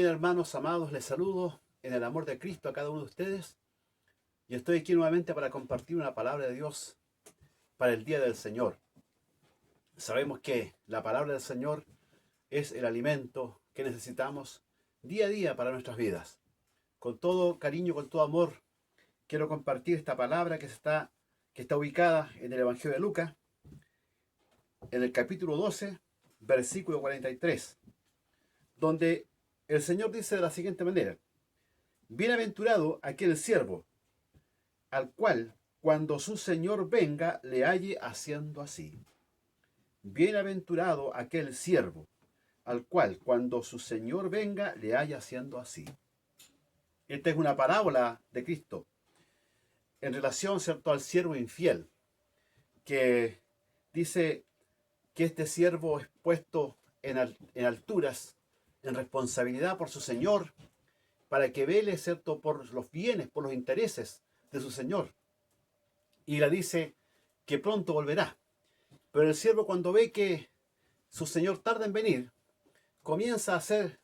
bien, hermanos amados, les saludo en el amor de Cristo a cada uno de ustedes. Y estoy aquí nuevamente para compartir una palabra de Dios para el día del Señor. Sabemos que la palabra del Señor es el alimento que necesitamos día a día para nuestras vidas. Con todo cariño, con todo amor, quiero compartir esta palabra que está ubicada en el Evangelio de Lucas, en el capítulo 12, versículo 43, donde el Señor dice de la siguiente manera: bienaventurado aquel siervo, al cual cuando su Señor venga le halle haciendo así. Bienaventurado aquel siervo, al cual cuando su Señor venga le halle haciendo así. Esta es una parábola de Cristo en relación, ¿cierto?, al siervo infiel, que dice que este siervo es puesto en alturas, en responsabilidad por su Señor, para que vele, ¿cierto?, por los bienes, por los intereses de su Señor. Y le dice que pronto volverá. Pero el siervo, cuando ve que su Señor tarda en venir, comienza a hacer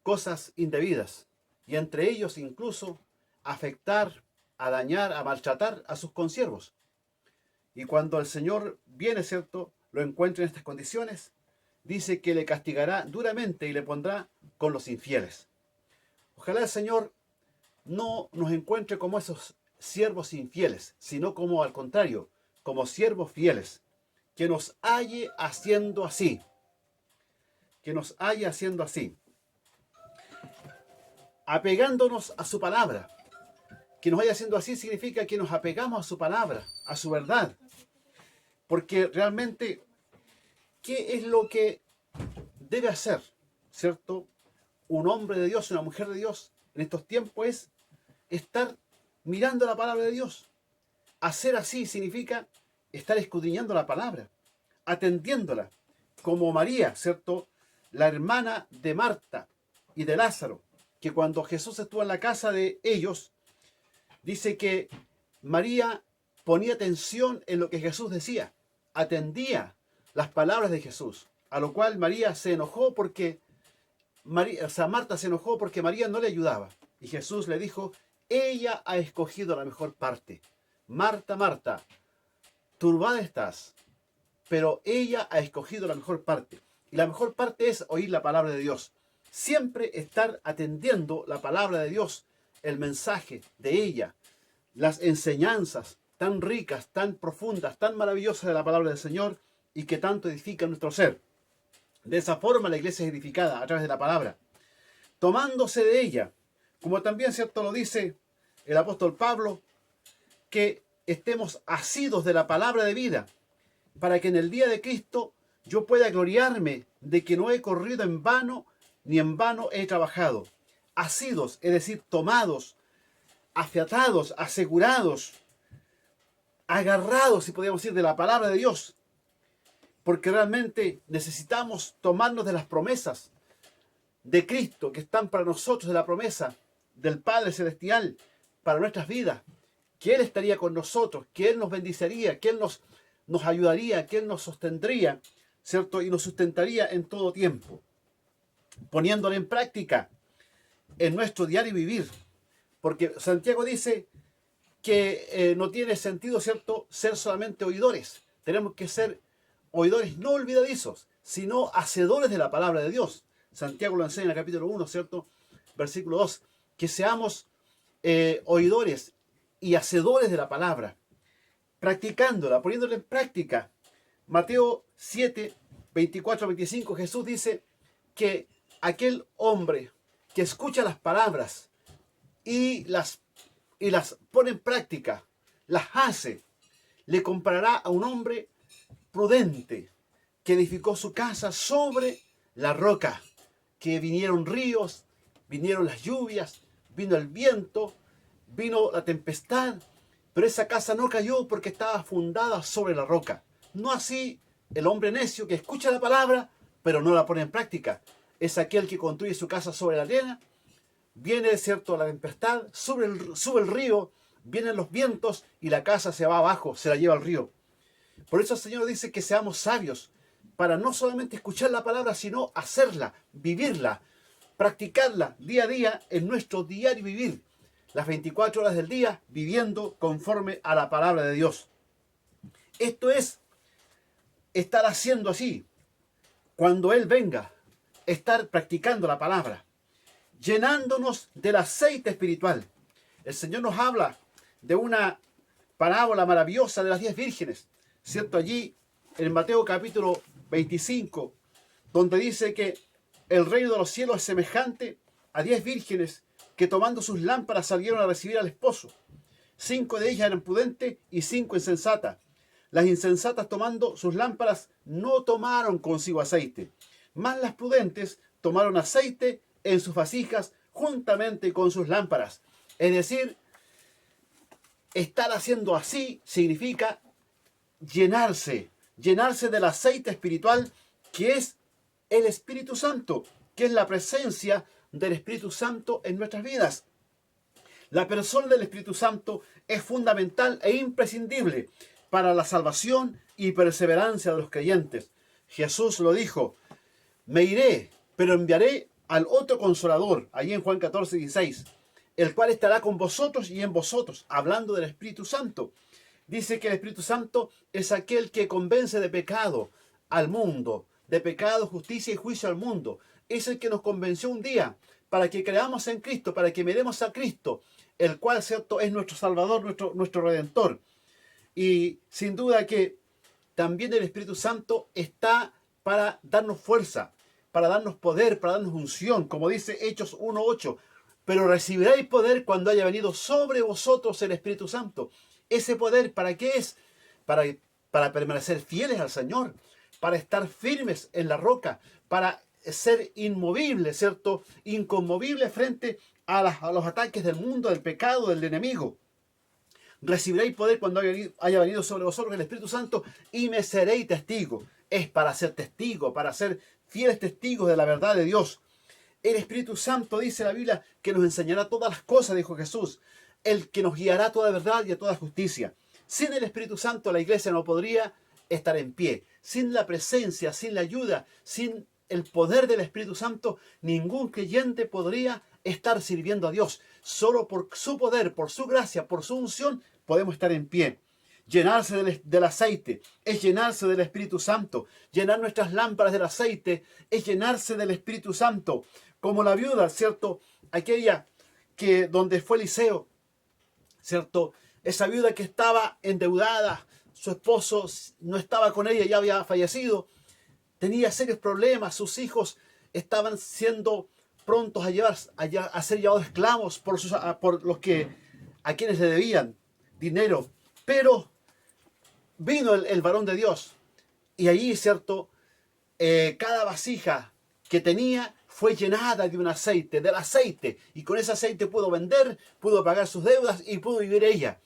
cosas indebidas, y entre ellos incluso afectar, a dañar, a maltratar a sus consiervos. Y cuando el Señor viene, ¿cierto?, lo encuentra en estas condiciones, dice que le castigará duramente y le pondrá con los infieles. Ojalá el Señor no nos encuentre como esos siervos infieles, sino como al contrario, como siervos fieles, que nos halle haciendo así. Que nos halle haciendo así. Apegándonos a su palabra. Que nos haya haciendo así significa que nos apegamos a su palabra, a su verdad. Porque realmente, ¿qué es lo que debe hacer, cierto, un hombre de Dios, una mujer de Dios en estos tiempos? Es estar mirando la palabra de Dios. Hacer así significa estar escudriñando la palabra, atendiéndola, como María, ¿cierto?, la hermana de Marta y de Lázaro, que cuando Jesús estuvo en la casa de ellos, dice que María ponía atención en lo que Jesús decía, atendía las palabras de Jesús, a lo cual María se enojó porque Marta se enojó porque María no le ayudaba. Y Jesús le dijo: ella ha escogido la mejor parte. Marta, Marta, turbada estás, pero ella ha escogido la mejor parte. Y la mejor parte es oír la palabra de Dios. Siempre estar atendiendo la palabra de Dios, el mensaje de ella, las enseñanzas tan ricas, tan profundas, tan maravillosas de la palabra del Señor, y que tanto edifica nuestro ser. De esa forma la iglesia es edificada, a través de la palabra, tomándose de ella, como también, ¿cierto?, lo dice el apóstol Pablo, que estemos asidos de la palabra de vida, para que en el día de Cristo yo pueda gloriarme de que no he corrido en vano, ni en vano he trabajado. Asidos, es decir, tomados, afiatados, asegurados, agarrados, si podríamos decir, de la palabra de Dios, porque realmente necesitamos tomarnos de las promesas de Cristo que están para nosotros, de la promesa del Padre Celestial para nuestras vidas, que Él estaría con nosotros, que Él nos bendiciría, que Él nos ayudaría, que Él nos sostendría, ¿cierto?, y nos sustentaría en todo tiempo, poniéndolo en práctica en nuestro diario vivir. Porque Santiago dice que no tiene sentido, ¿cierto?, ser solamente oidores. Tenemos que ser oidores no olvidadizos, sino hacedores de la palabra de Dios. Santiago lo enseña en el capítulo 1, ¿cierto?, versículo 2, que seamos oidores y hacedores de la palabra, practicándola, poniéndola en práctica. Mateo 7, 24 25, Jesús dice que aquel hombre que escucha las palabras y las pone en práctica, las hace, le comparará a un hombre prudente que edificó su casa sobre la roca, que vinieron ríos, vinieron las lluvias, vino el viento, vino la tempestad, pero esa casa no cayó porque estaba fundada sobre la roca. No así el hombre necio que escucha la palabra, pero no la pone en práctica. Es aquel que construye su casa sobre la arena, viene, ¿cierto?, la tempestad, sube el río, vienen los vientos y la casa se va abajo, se la lleva el río. Por eso el Señor dice que seamos sabios, para no solamente escuchar la palabra, sino hacerla, vivirla, practicarla día a día en nuestro diario vivir. Las 24 horas del día viviendo conforme a la palabra de Dios. Esto es estar haciendo así. Cuando Él venga, estar practicando la palabra, llenándonos del aceite espiritual. El Señor nos habla de una parábola maravillosa de las 10 vírgenes, ¿cierto? Allí en Mateo capítulo 25, donde dice que el reino de los cielos es semejante a 10 vírgenes que tomando sus lámparas salieron a recibir al esposo. 5 de ellas eran prudentes y 5 insensatas. Las insensatas, tomando sus lámparas, no tomaron consigo aceite, mas las prudentes tomaron aceite en sus vasijas juntamente con sus lámparas. Es decir, estar haciendo así significa llenarse del aceite espiritual, que es el Espíritu Santo, que es la presencia del Espíritu Santo en nuestras vidas. La persona del Espíritu Santo es fundamental e imprescindible para la salvación y perseverancia de los creyentes. Jesús lo dijo: me iré, pero enviaré al otro Consolador, allí en Juan 14, 16, el cual estará con vosotros y en vosotros, hablando del Espíritu Santo. Dice que el Espíritu Santo es aquel que convence de pecado al mundo, de pecado, justicia y juicio al mundo. Es el que nos convenció un día para que creamos en Cristo, para que miremos a Cristo, el cual, ¿cierto?, es nuestro Salvador, nuestro Redentor. Y sin duda que también el Espíritu Santo está para darnos fuerza, para darnos poder, para darnos unción, como dice Hechos 1:8. Pero recibiréis poder cuando haya venido sobre vosotros el Espíritu Santo. Ese poder, ¿para qué es? Para permanecer fieles al Señor, para estar firmes en la roca, para ser inmovibles, ¿cierto? Inconmovibles frente a los ataques del mundo, del pecado, del enemigo. Recibiréis poder cuando haya venido sobre vosotros el Espíritu Santo y me seréis testigo. Es para ser testigo, para ser fieles testigos de la verdad de Dios. El Espíritu Santo, dice la Biblia, que nos enseñará todas las cosas, dijo Jesús. El que nos guiará a toda verdad y a toda justicia. Sin el Espíritu Santo la iglesia no podría estar en pie. Sin la presencia, sin la ayuda, sin el poder del Espíritu Santo, ningún creyente podría estar sirviendo a Dios. Solo por su poder, por su gracia, por su unción, podemos estar en pie. Llenarse del aceite es llenarse del Espíritu Santo. Llenar nuestras lámparas del aceite es llenarse del Espíritu Santo. Como la viuda, ¿cierto? Aquella que donde fue Eliseo, ¿cierto? Esa viuda que estaba endeudada, su esposo no estaba con ella, ya había fallecido, tenía serios problemas, sus hijos estaban siendo prontos a ser llevados esclavos por los a quienes le debían dinero. Pero vino el varón de Dios y allí, ¿cierto? Cada vasija que tenía fue llenada de un aceite, del aceite, y con ese aceite pudo vender, pudo pagar sus deudas y pudo vivir ella.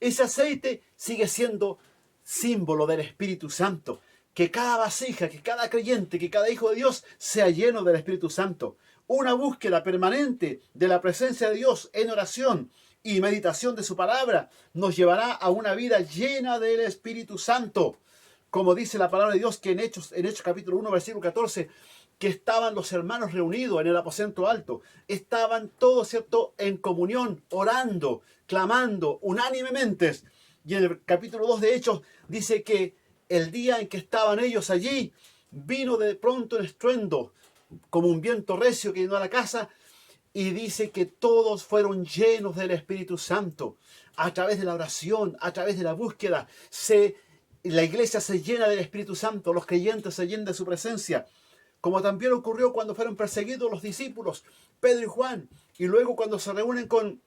Ese aceite sigue siendo símbolo del Espíritu Santo. Que cada vasija, que cada creyente, que cada hijo de Dios sea lleno del Espíritu Santo. Una búsqueda permanente de la presencia de Dios en oración y meditación de su palabra nos llevará a una vida llena del Espíritu Santo. Como dice la palabra de Dios, que en Hechos capítulo 1, versículo 14, que estaban los hermanos reunidos en el aposento alto. Estaban todos, ¿cierto?, en comunión, orando, clamando unánimemente. Y en el capítulo 2 de Hechos dice que el día en que estaban ellos allí, vino de pronto el estruendo, como un viento recio que llenó a la casa, y dice que todos fueron llenos del Espíritu Santo. A través de la oración, a través de la búsqueda, la iglesia se llena del Espíritu Santo, los creyentes se llenan de su presencia. Como también ocurrió cuando fueron perseguidos los discípulos, Pedro y Juan, y luego cuando se reúnen con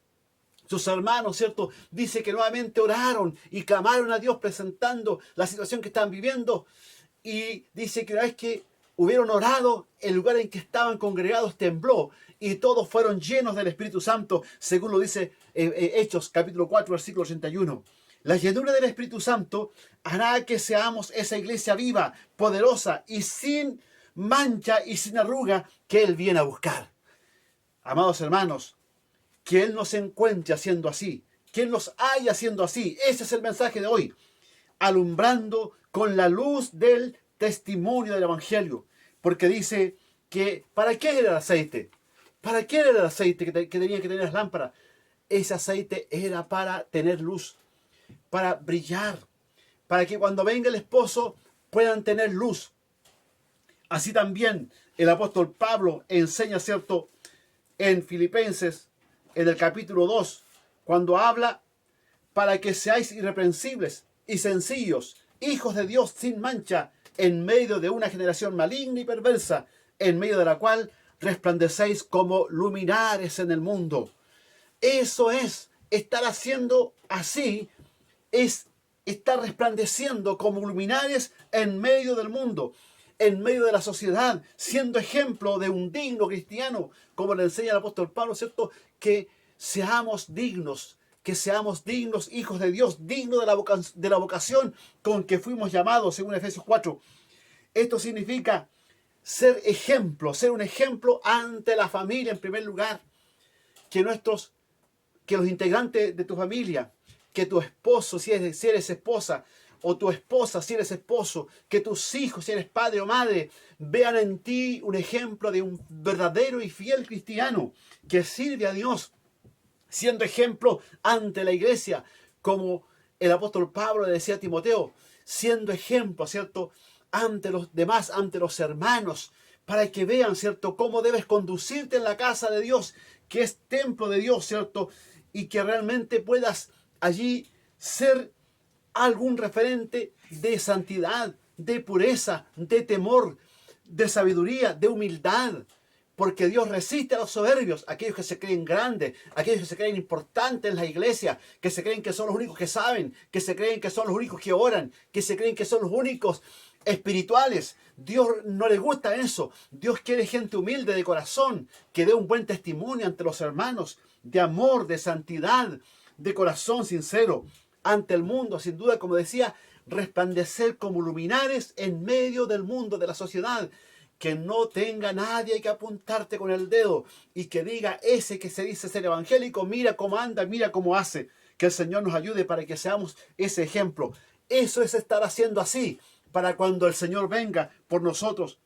sus hermanos, ¿cierto? Dice que nuevamente oraron y clamaron a Dios presentando la situación que estaban viviendo. Y dice que una vez que hubieron orado, el lugar en que estaban congregados tembló y todos fueron llenos del Espíritu Santo, según lo dice Hechos capítulo 4, versículo 81. La llenura del Espíritu Santo hará que seamos esa iglesia viva, poderosa y sin mancha y sin arruga que Él viene a buscar. Amados hermanos, que Él nos encuentre haciendo así, que Él nos haya haciendo así. Ese es el mensaje de hoy. Alumbrando con la luz del testimonio del Evangelio. Porque dice que, ¿para qué era el aceite? ¿Para qué era el aceite que tenía que tener las lámparas? Ese aceite era para tener luz, para brillar, para que cuando venga el esposo puedan tener luz. Así también el apóstol Pablo enseña, ¿cierto?, en Filipenses, en el capítulo 2, cuando habla para que seáis irreprensibles y sencillos, hijos de Dios sin mancha, en medio de una generación maligna y perversa, en medio de la cual resplandecéis como luminares en el mundo. Eso es, estar haciendo así, es estar resplandeciendo como luminares en medio del mundo, en medio de la sociedad, siendo ejemplo de un digno cristiano, como le enseña el apóstol Pablo, ¿cierto? Que seamos dignos hijos de Dios, dignos de la vocación con que fuimos llamados, según Efesios 4. Esto significa ser un ejemplo ante la familia en primer lugar, que los integrantes de tu familia, que tu esposo, si eres esposa, o tu esposa, si eres esposo, que tus hijos, si eres padre o madre, vean en ti un ejemplo de un verdadero y fiel cristiano que sirve a Dios, siendo ejemplo ante la iglesia, como el apóstol Pablo le decía a Timoteo, siendo ejemplo, ¿cierto?, ante los demás, ante los hermanos, para que vean, ¿cierto?, cómo debes conducirte en la casa de Dios, que es templo de Dios, ¿cierto?, y que realmente puedas allí ser algún referente de santidad, de pureza, de temor, de sabiduría, de humildad. Porque Dios resiste a los soberbios, aquellos que se creen grandes, aquellos que se creen importantes en la iglesia, que se creen que son los únicos que saben, que se creen que son los únicos que oran, que se creen que son los únicos espirituales. Dios no le gusta eso. Dios quiere gente humilde de corazón, que dé un buen testimonio ante los hermanos, de amor, de santidad, de corazón sincero ante el mundo. Sin duda, como decía, resplandecer como luminares en medio del mundo, de la sociedad. Que no tenga nadie que apuntarte con el dedo y que diga, ese que se dice ser evangélico, mira cómo anda, mira cómo hace. Que el Señor nos ayude para que seamos ese ejemplo. Eso es estar haciendo así, para cuando el Señor venga por nosotros,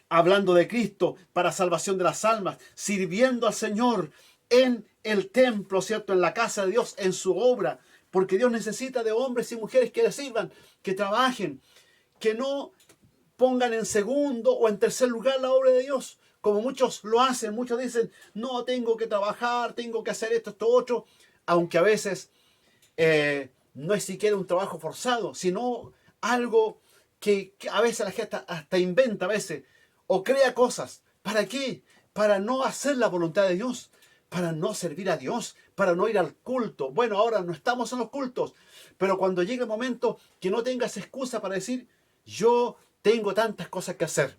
hablando de Cristo para salvación de las almas, sirviendo al Señor en el templo, ¿cierto?, en la casa de Dios, en su obra, porque Dios necesita de hombres y mujeres que le sirvan, que trabajen, que no pongan en segundo o en tercer lugar la obra de Dios, como muchos lo hacen. Muchos dicen, no, tengo que trabajar, tengo que hacer esto, otro, aunque a veces no es siquiera un trabajo forzado, sino algo que a veces la gente hasta inventa a veces, o crea cosas. ¿Para qué? Para no hacer la voluntad de Dios, para no servir a Dios, para no ir al culto. Bueno, ahora no estamos en los cultos, pero cuando llegue el momento, que no tengas excusa para decir, yo tengo tantas cosas que hacer.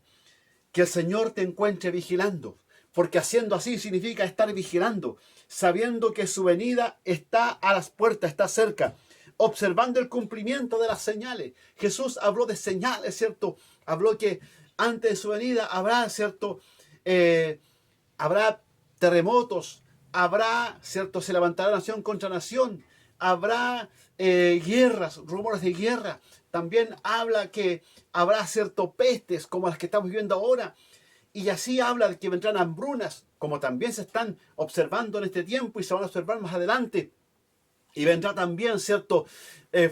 Que el Señor te encuentre vigilando, porque haciendo así significa estar vigilando, sabiendo que su venida está a las puertas, está cerca, observando el cumplimiento de las señales. Jesús habló de señales, ¿cierto? Habló que antes de su venida habrá, ¿cierto? Habrá terremotos, habrá, ¿cierto?, se levantará nación contra nación, habrá guerras, rumores de guerra. También habla que habrá, ¿cierto?, pestes como las que estamos viviendo ahora. Y así habla de que vendrán hambrunas, como también se están observando en este tiempo y se van a observar más adelante. Y vendrá también, ¿cierto?,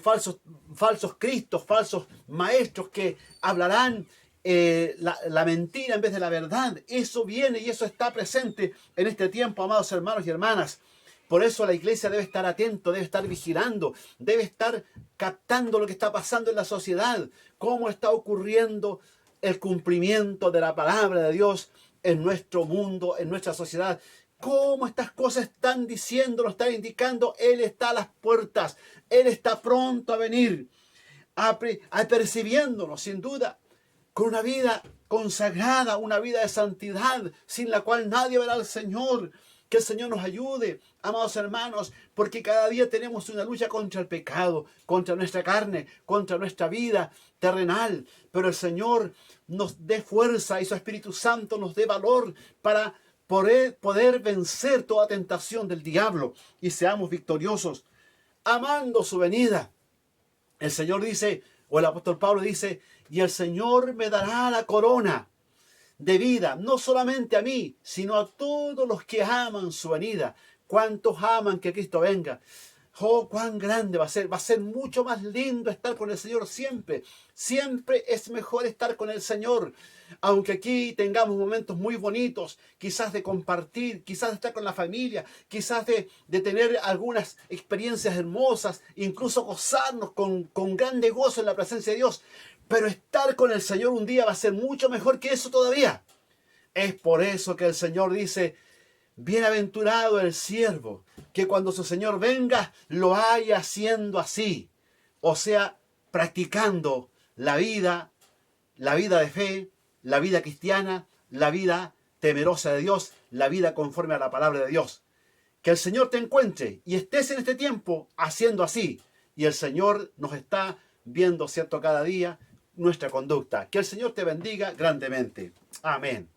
falsos cristos, falsos maestros que hablarán la mentira en vez de la verdad. Eso viene y eso está presente en este tiempo, amados hermanos y hermanas. Por eso la iglesia debe estar atento, debe estar vigilando, debe estar captando lo que está pasando en la sociedad, cómo está ocurriendo el cumplimiento de la palabra de Dios en nuestro mundo, en nuestra sociedad. Cómo estas cosas están diciendo, lo están indicando. Él está a las puertas, Él está pronto a venir, apercibiéndonos sin duda, con una vida consagrada, una vida de santidad, sin la cual nadie verá al Señor. Que el Señor nos ayude, amados hermanos, porque cada día tenemos una lucha contra el pecado, contra nuestra carne, contra nuestra vida terrenal. Pero el Señor nos dé fuerza y su Espíritu Santo nos dé valor para poder vencer toda tentación del diablo y seamos victoriosos, amando su venida. El Señor dice, o el apóstol Pablo dice, y el Señor me dará la corona de vida, no solamente a mí, sino a todos los que aman su venida. ¿Cuántos aman que Cristo venga? Oh, cuán grande va a ser mucho más lindo estar con el Señor siempre. Siempre es mejor estar con el Señor. Aunque aquí tengamos momentos muy bonitos, quizás de compartir, quizás de estar con la familia, quizás de tener algunas experiencias hermosas, incluso gozarnos con grande gozo en la presencia de Dios. Pero estar con el Señor un día va a ser mucho mejor que eso todavía. Es por eso que el Señor dice: bienaventurado el siervo, que cuando su Señor venga, lo haya haciendo así. O sea, practicando la vida de fe, la vida cristiana, la vida temerosa de Dios, la vida conforme a la palabra de Dios. Que el Señor te encuentre y estés en este tiempo haciendo así. Y el Señor nos está viendo, ¿cierto?, cada día nuestra conducta. Que el Señor te bendiga grandemente. Amén.